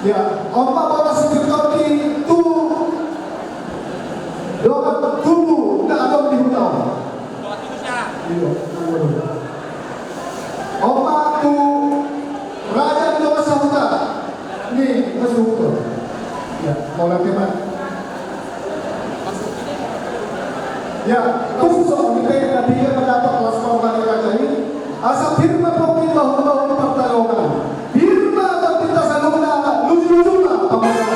Ya, Oma bawa seperti itu. Doa tubuh tak ada di hutan. Iya, Oma tu raja doa sahuta. Nih, masuk hutan. Ya, mau lagi mana? Ya, tusuk di pena dia mendapat kelas korban raja ini. Asal firman pokoknya bahwa pertolongan. Firman atau kita sanggupna lucu-luculah pamanah.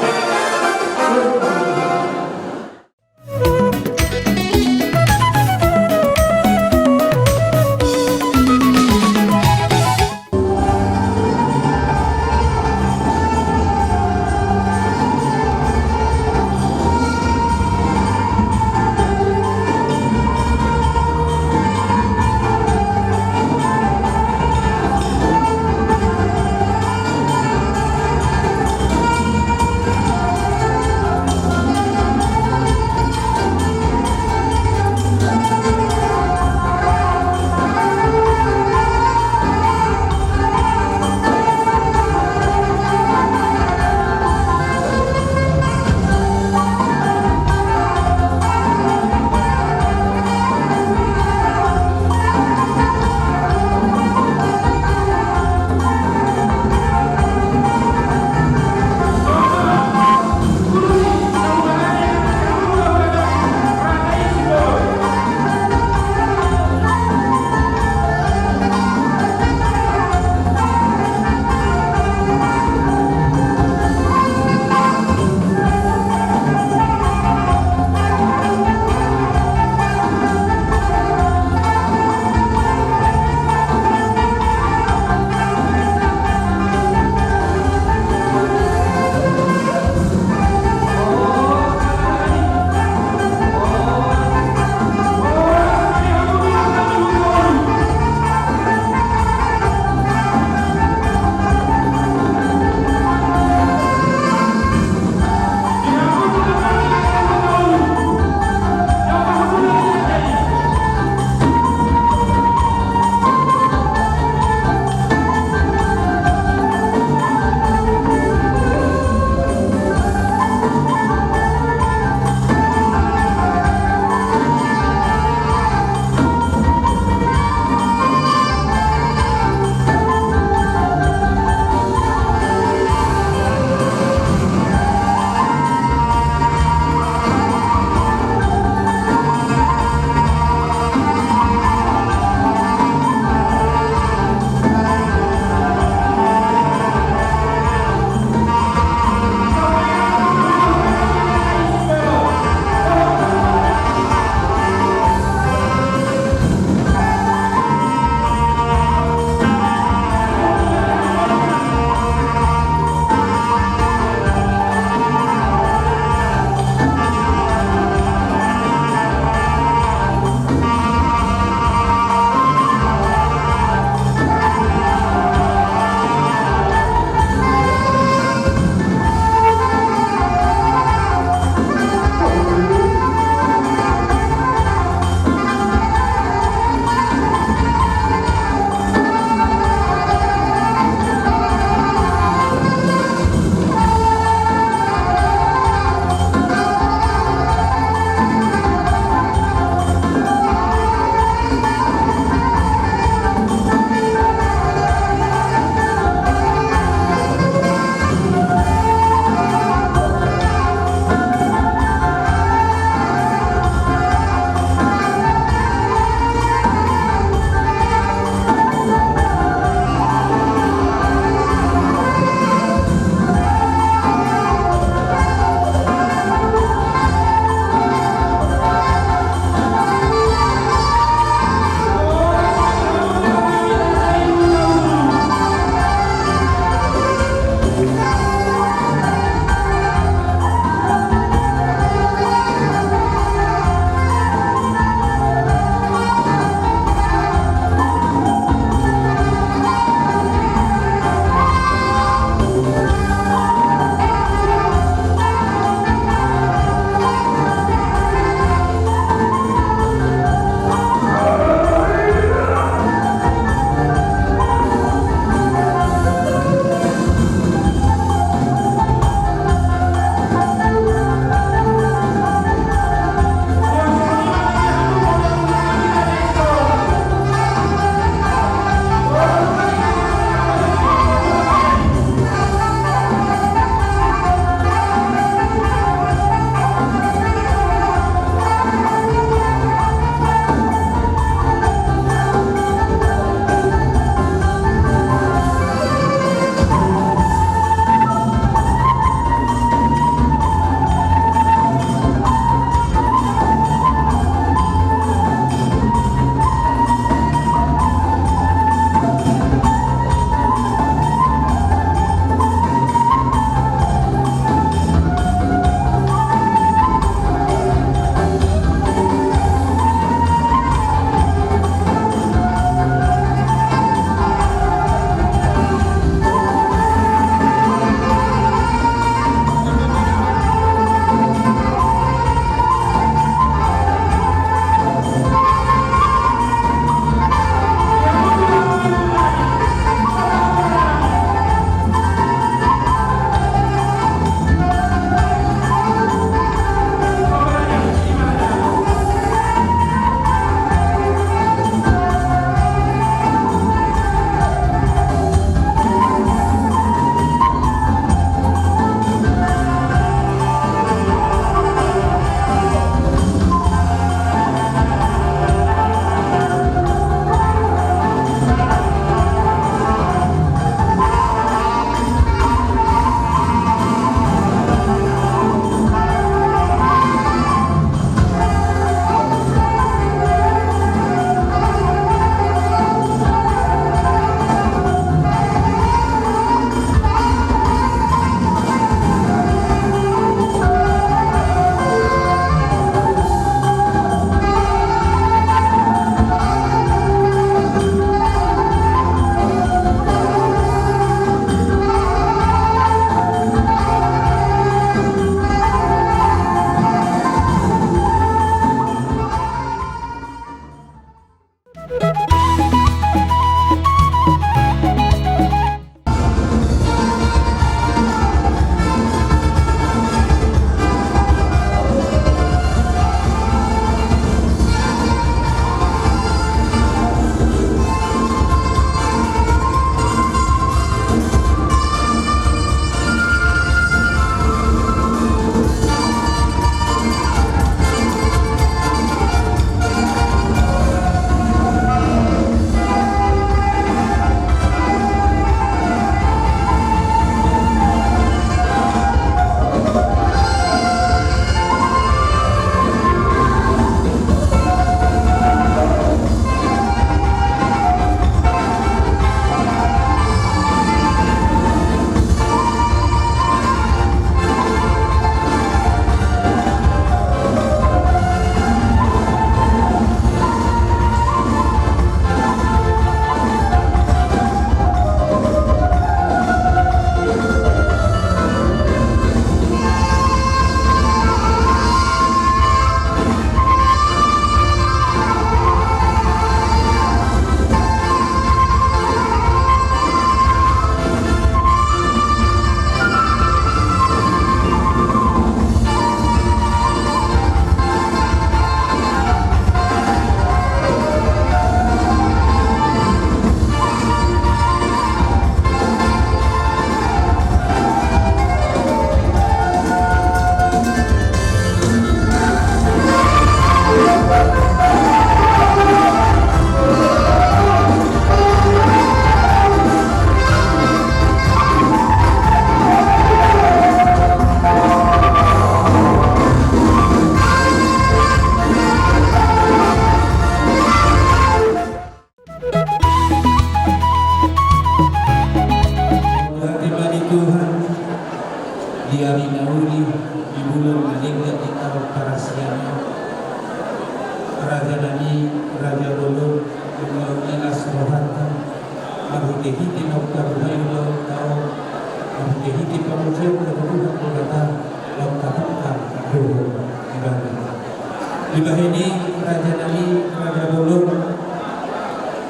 Dibahini Raja Nali, Raja Bolong,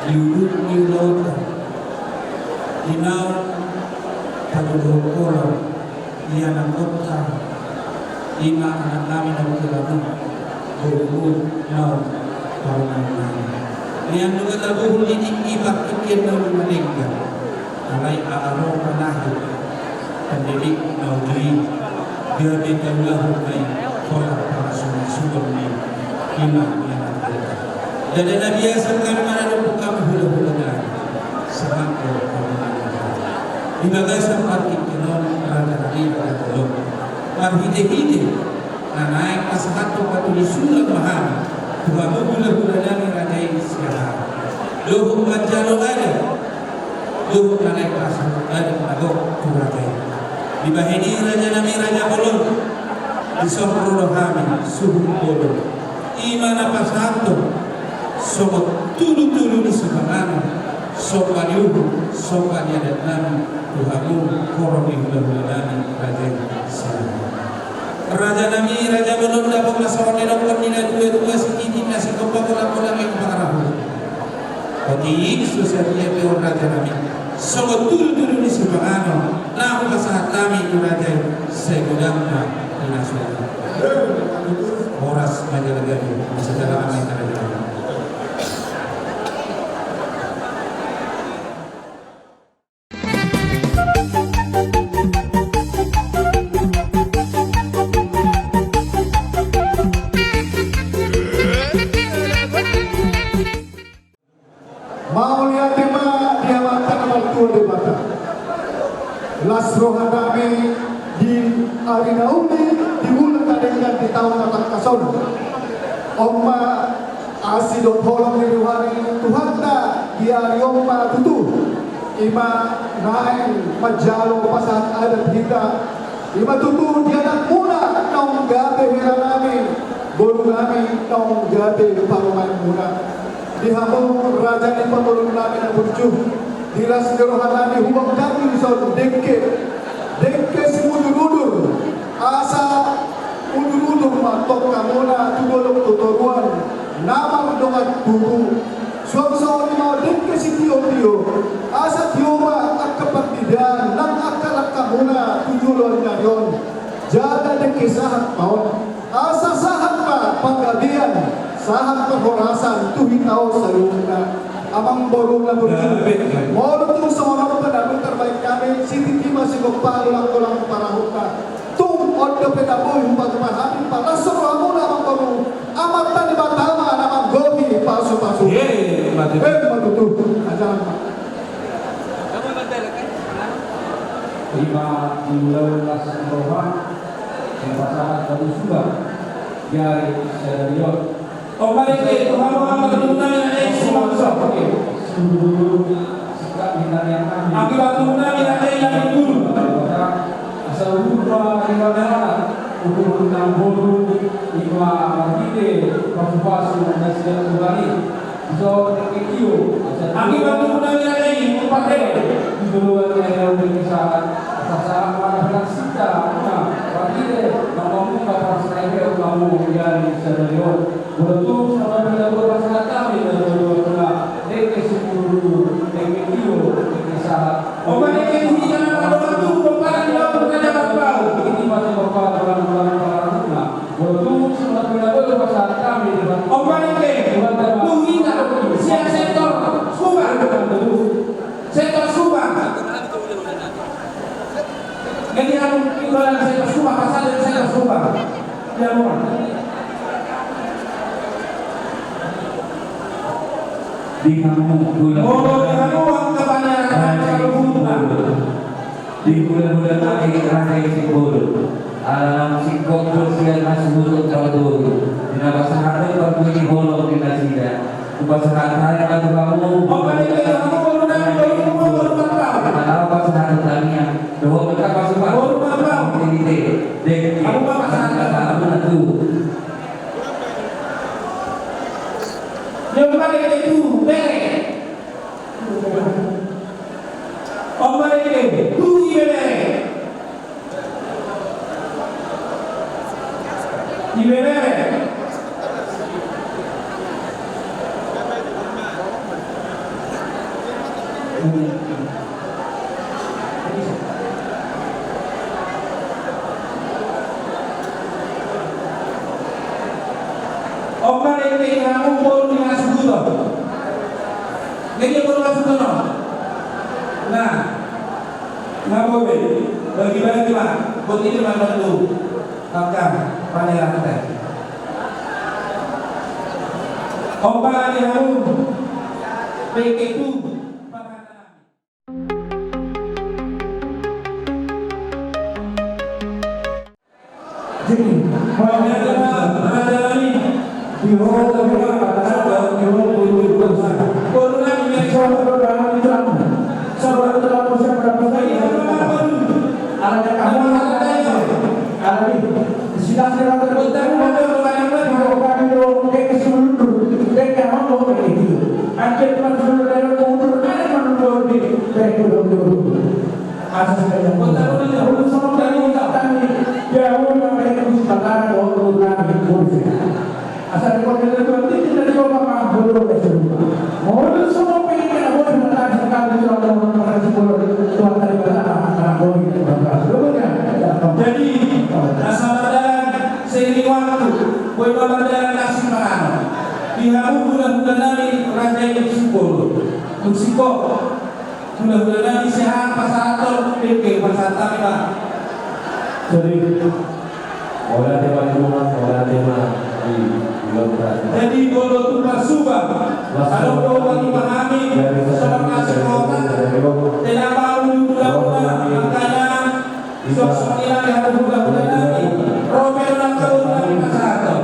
Liudut Liulauta, Dinau, Padulong Kolong, Iyanang Kota, Lima anak kami dan kelabu, Bulu, Nau, Paunan Nau. Lian juga tabuh lidik ibak ikin Nau meninggal, Alai Aaron Panahi, Pendidik Nau Dri, Biar dikaulah Hukai, Kolak para sungai-sungai ini, Lima yang ada. Dan Nabi Yasir kami mana buka hula-hula sangat di bagai sempat ikinon Raja Nali pada Bolong marhide-hide na naik pas satu patuloy sulat mahal tuhamu hula-hula nami Raja Isyaha luhuk majalo ada luhuk na naik pas ada nagok tu Raja di bahini Raja Nami Raja Bolong disopro kami suhu Bolong imana pas satu sobat tulu-tulu di sebelah sobat yuhu sobat yadat nami Tuhamu korong hula-hulani Raja Isyaha Raja Nami Raja Bolong dapat masawan nilai nilai dua sedikit nasi kopak-kopak yang parah bagi sosialnya peor Raja Nami sobat tulu-tulu di sebelah nah masalah kami Raja segudangnya dinasulah Horas Majalagani secara ramai Raja Nami. Mau lihat tema diamankan waktu debat. Lasro hadami di arena uni di bulan dengan di tahun akan kason. Omma asido tolong diriwari Tuhan di ariomma tutu. Ima naik majalo pasat adat kita. Ima tutu di anak muna nong gabe hiranami. Bolu nami nong gabe paruman muna. Dihamung raja ni pemulung namin ang burjuh dilas gerohan namin hubang dami sa dengke si mundur-mundur asa mundur-mundur matok kamuna tudolok tuturuan namang dongat bubu Suam-suam mau din kasi tiyo-tiyo. Asa tiyo ma at kapagdidan ng akalaka muna tujulan niya yon. Jada din kisahat maon. Asa sahat pa paggabian. Sahat pa horasan tuhitaw sa luna. Amang borong na burjun. Moro itong sa mga panabot terbaik kami. Sititima si Gopalo lang ko lang parahot na. Tung ondo pedaboy pagmahapin pa. Nasura mo na amang borong. Amatan ni Batama namang gobi paso-paso. Matutup. Ajaran Pak. Lima bulan Rohan yang pasangan baru sudah dari Serion. Oh, balik ke Muhammad tunai yang semua Seluruh sikap minat yang kami. akibat tunai yang dulu. Asal lupa lima merah untuk tentang bolu lima martide pasu-pasu dan segala kembali. So tekio. Akibat tunai yang pakai. Duluan yang berkisah pasangan pada sita martide membuka pasangan kamu dari Serion. Betul sama dengan pasangan kami dan berdua Deke sepuluh tekio kisah. Oh, balik ke dunia orang tu bukan dia bukan apa. Ini masih bapak orang betul sama dengan pasangan kami. Oh, balik ke dunia sektor Subang. Sektor Subang. Jadi aku ibarat sektor Subang pasal dari sektor Subang. Ya, mohon. Di kamu Kamu kebanyakan di bulan-bulan akhir rantai sikul alam sikok sosial masuk terlalu di nama sehari berbunyi bolong di nasida upasakan hari lagu kamu apa sehari tanya doa mereka pasukan dek kata itu yang balik itu bere. Oh, balik itu bere. Di bere. Oh, balik itu kamu boleh dengan sebuah. Jadi boleh masuk ke no. Nah, nggak boleh. Bagi-bagi pak. Buat ini mana tu? Kakak, panjang kita. Opa di harum. Begitu. Jadi, di asal dikoordinasi itu tidak dibawa dulu modal semua pengen boleh menang sekali kalau orang sepuluh tuan dari mana boleh jadi asal seiring waktu boleh berjalan nasib mana di harum bulan-bulan nanti raja itu sepuluh Meksiko bulan-bulan nanti sehat pasator PK pasata kita jadi orang tema jadi bodoh tumpah subah kalau kau memahami soal kasih kota tidak mau bulan-bulan makanya sok sembilan di hari bulan-bulan nanti Romeo dan kau nanti pasator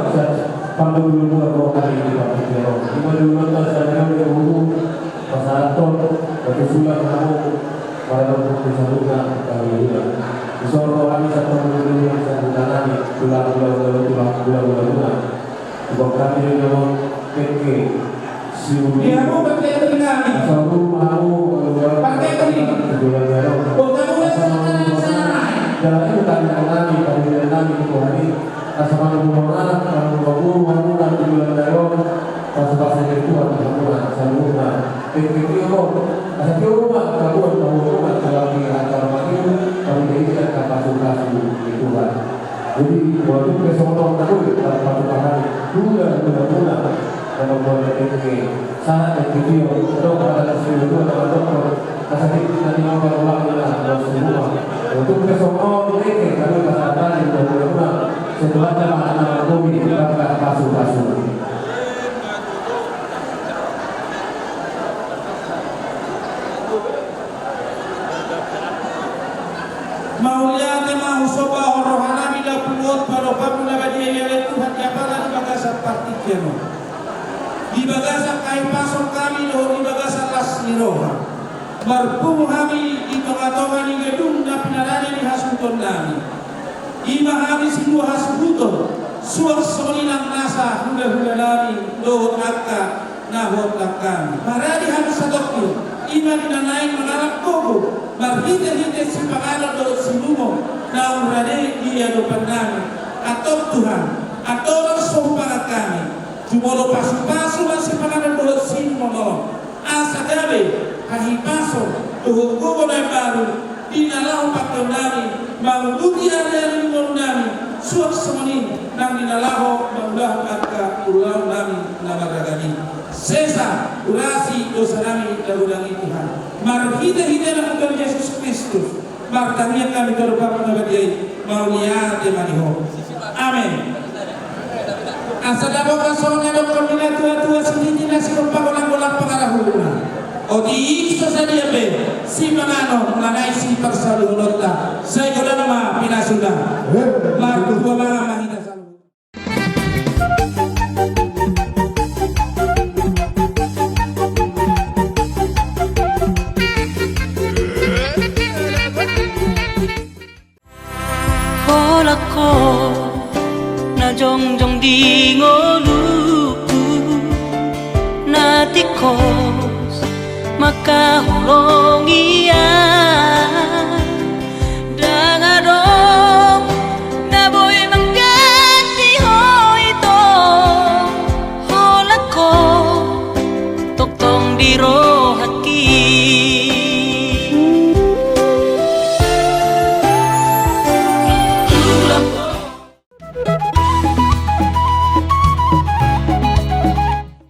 pandu dulu kalau kali ini Pak Jero cuma dulu saya dulu pasator tapi sudah kamu pada waktu saluran kali ini Solo kami satu minggu yang satu tanah bulan Sebab kami memang PK dia mau pakai telinga selalu mau pakai telinga oh kamu jalan itu kami mengenali kami itu hari asal kamu mengenal kamu dan bulan pasal-pasal yang kuat dengan saluna PPP asal rumah kabuan rumah kalau di antara maju kami berikan kapasitas itu kan. Jadi waktu kesono tahu dalam satu hari dua guna dan membuat PPP sangat video untuk pada seluruh dokter kasih nanti nomor ulang semua untuk kesono ini kalau kesehatan itu guna setelah anak-anak kami kita kasus-kasus. Maulia tema usoba rohana bila puot pada pamula badia yale Tuhan yapala di bagasa partikiano. Di bagasa kai pasok kami lo di bagasa las niroha. Berpumu kami di tengah-tengah ni gedung na pinarani di hasuton nami. Ima kami sinua hasuton. Suak solilang nasa hula-hula nami lo akka na hotak kami. Maradi harus sadokyo. Ima dinanain mengarap kobo. Marhite-hite si pangalan do sinumo na umrane dia do pandami atau Tuhan atau orang sombong kami cuma lo pasu-pasu si pangalan do sinumo no asa gabe kahipaso do hukumo na baru dinalahu pakon nami manguduti ada nami suak semani nang dinalahu mangudah angka ulang nami namaragani sesa urasi dosa nami darudangi Tuhan marhite-hite na Tuhan Yesus Kristus martanya kami terbapak nabadiai maulia temaniho amin asada boka songa dokter mina tua-tua sini nasi pagolang-golang pengarahuna odi ikso sadia be si manano nanai si persalu nota saya goda nama pinasuna mar dua mga mahita salu ko na jongjong di ngoluku na tikos makahulog